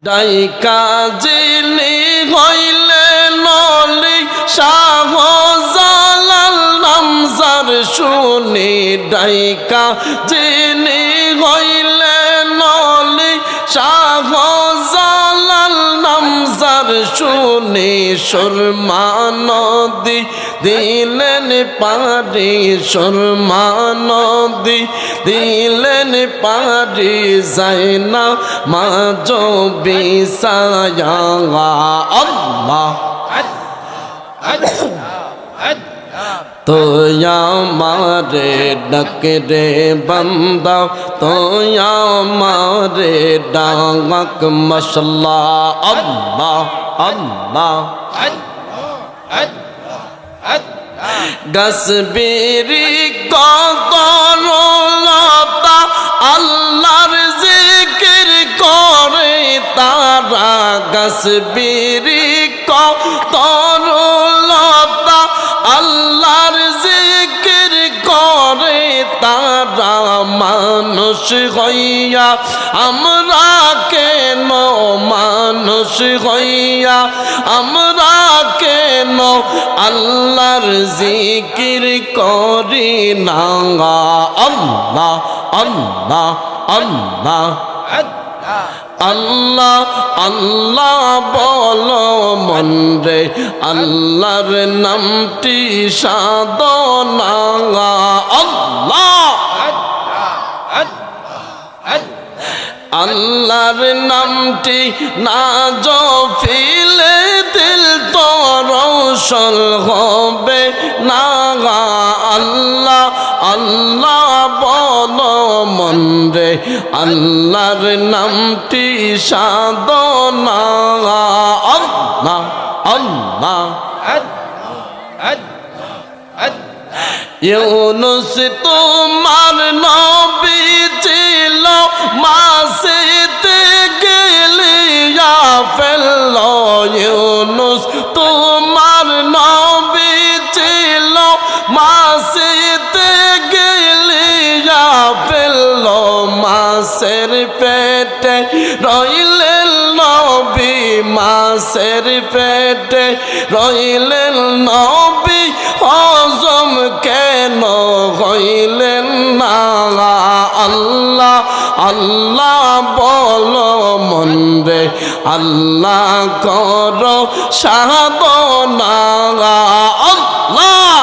ডাইকা জিনি হইলে নলি শাহজালাল নামজার শুনি ডাইকা জিনি হইলে নলি শাহজালাল নামজার শুনি সুরমা নদী দিলেন পারি সুরমা নদী দিলেন পারি যায় না মাঝ বিসায়া আল্লাহ তোয়া মারে ডাকে রে বান্দা তোয়া মারে ডাক মশলা আল্লাহ আল্লাহ গসবিরি কদরলতা আল্লাহর জিকির করে তারা গসবিরি কদরলতা আল্লাহর জিকির করে তারা মানুষ হইয়া আমরা কেন মানুষ হইয়া আমরা কেন আল্লাহর জিকির করি না আল্লাহ আল্লাহ আল্লাহ আল্লাহ আল্লাহ বলো মন রে আল্লাহর নামটি সাধনা আল্লাহ আল্লাহর নামটি না জপিলে দিল তো রোশন হবে না আল্লাহ আল্লাহ বলো মন রে আল্লাহর নামটি সাধনা আল্লাহ আল্লাহ ইউনুস তোমার নবী ছিল মাসিতে গেলিয়া ফেলল ইউনুস তোমার নবী ছিল মাসিতে গেলিয়া ফেলল মাসের পেটে রইলেন নবী মাসের পেটে রইলেন নবী হজম কেন হইলেন না আল্লাহ আল্লাহ বলো মন রে আল্লাহ করো সাধনা আল্লাহ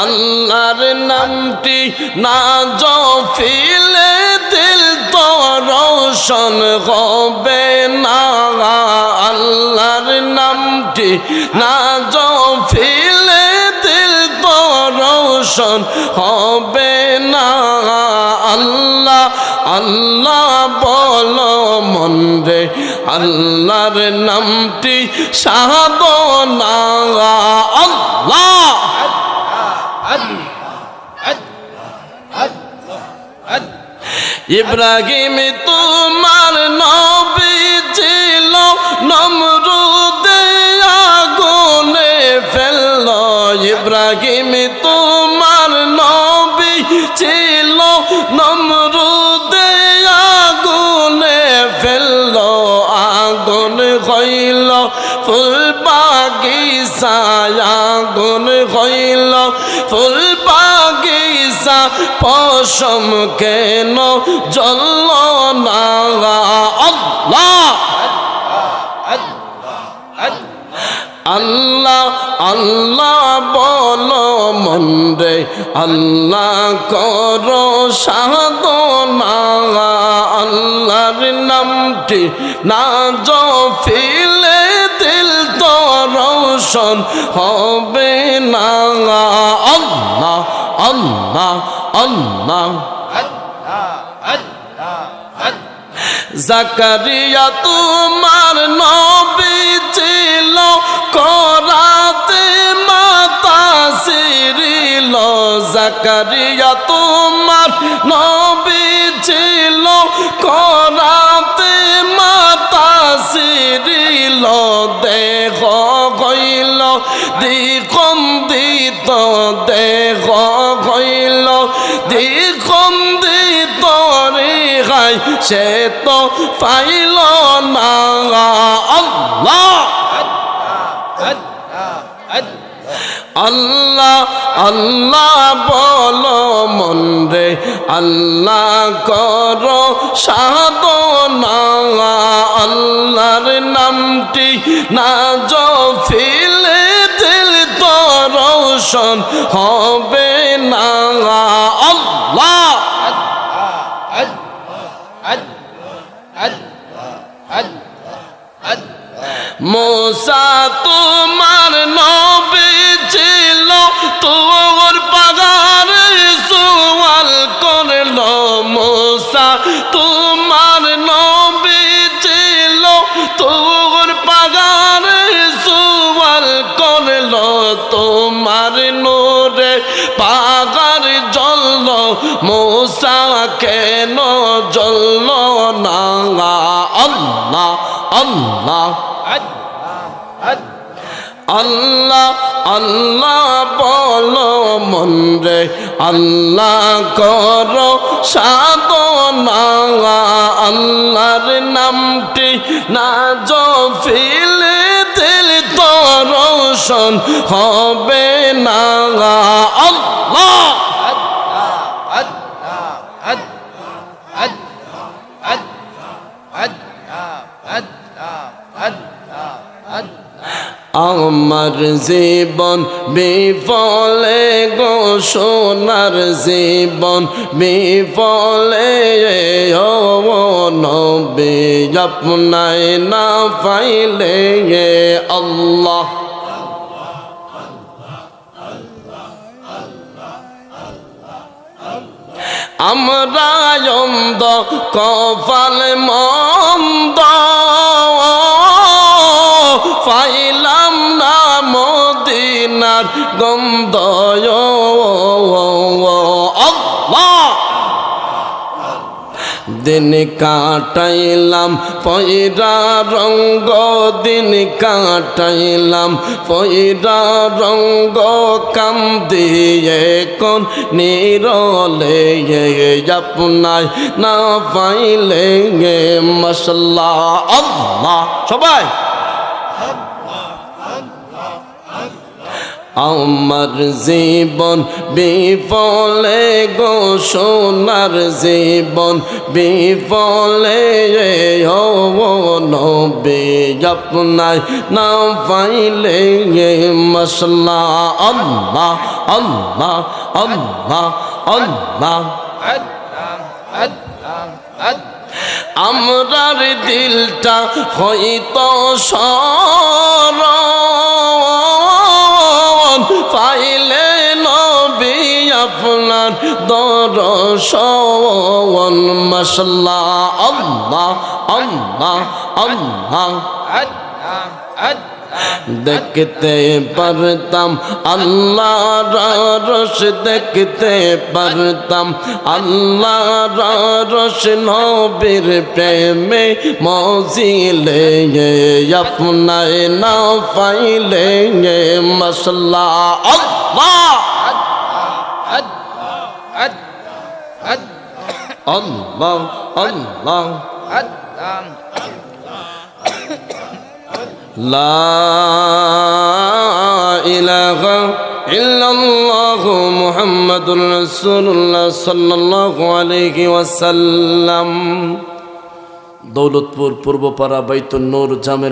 আল্লাহর নামটি না জপিলে দিল তো রোশন হবে না আল্লাহর নামটি না জপিলে দিল তো রোশন হবে না আল্লাহ আল্লাহ বলো মন রে আল্লাহর নামটি সাধনা আল্লাহ ইব্রাহিম তোমার নবী ছিল নমরুদে আগুনে ফেলল ইব্রাহিম তোমার নবী ছিল নমরুদে আগুনে ফেলল আগুন হইল ফুল বাগিচা আগুন হইল ফুল বাগিচা পশম কেন জ্বলল না আল্লাহ আল্লাহ আল্লাহ বলো মন রে আল্লাহ করো সাধনা আল্লাহর নামটি না জপিলে দিল তো রোশন হবে না আল্লাহ আল্লাহ আল্লাহ জাকারিয়া তোমার নবী ছিল করাতে মাতা সিরিল জাকারিয়া তোমার নবী ছিল করাতে মাতা সিরিল দেহ হইল দ্বিখণ্ডিত দেহ হইল দ্বিখণ্ডিত নাই সে তো পাইল না আল্লাহ আল্লাহ আল্লাহ বলো মন রে আল্লাহ করো সাধনা আল্লাহর নামটি না জপিলে দিল তো রোশন হবে না আল্লাহ মুসা তোমার নবী ছিল তোর পাগারে সওয়াল করলো মুসা তোমার নবী ছিল তোর পাগারে সওয়াল করলো তোমার নূরে পাগার জ্বলল মুসা কেন জ্বলল না আল্লাহ আল্লাহ আল্লাহ আল্লাহ বলো মন রে আল্লাহ করো সাধনা আল্লাহর নামটি না জপিলে দিল তো রোশন হবে না আল্লাহ আমার জীবন বিফলে গো সোনার জীবন বিফলে ও নবী আপনায় না পাইলে আল্লাহ আমরা অন্ধ কপাল মন্দ পাইলাম না মদিনার গন্ধ আল্লাহ দিন কাটাইলাম পয়রা রঙ্গ দিন কাটাইলাম পয়রা রঙ্গ কাম দিয়ে কোন নিরলে আপনায় না পাইলে মশলা আল্লাহ সবাই আমার জীবন বিফলে গো সোনার জীবন বিফলে ও নবী আপনায় না পাইলে মশলা আল্লাহ আল্লাহ আল্লাহ আল্লাহ আমরার দিলটা হয়তো সরল পাইলে নবী আপনার দর্শন মাশাআল্লাহ আল্লাহ আল্লাহ আল্লাহ দেখতে পারতাম আল্লাহর রস দেখতে পারতাম আল্লাহর রস নবীর প্রেমে মজিলে আপনায় না পাইলে মশলা আল্লাহ আল্লাহ আল্লাহ লা ইলাহা ইল্লাল্লাহু মুহাম্মাদুর রাসূলুল্লাহ সাল্লাল্লাহু আলাইহি ওয়াসাল্লাম। দৌলতপুর পূর্বপাড়া বাইতুন নূর জামের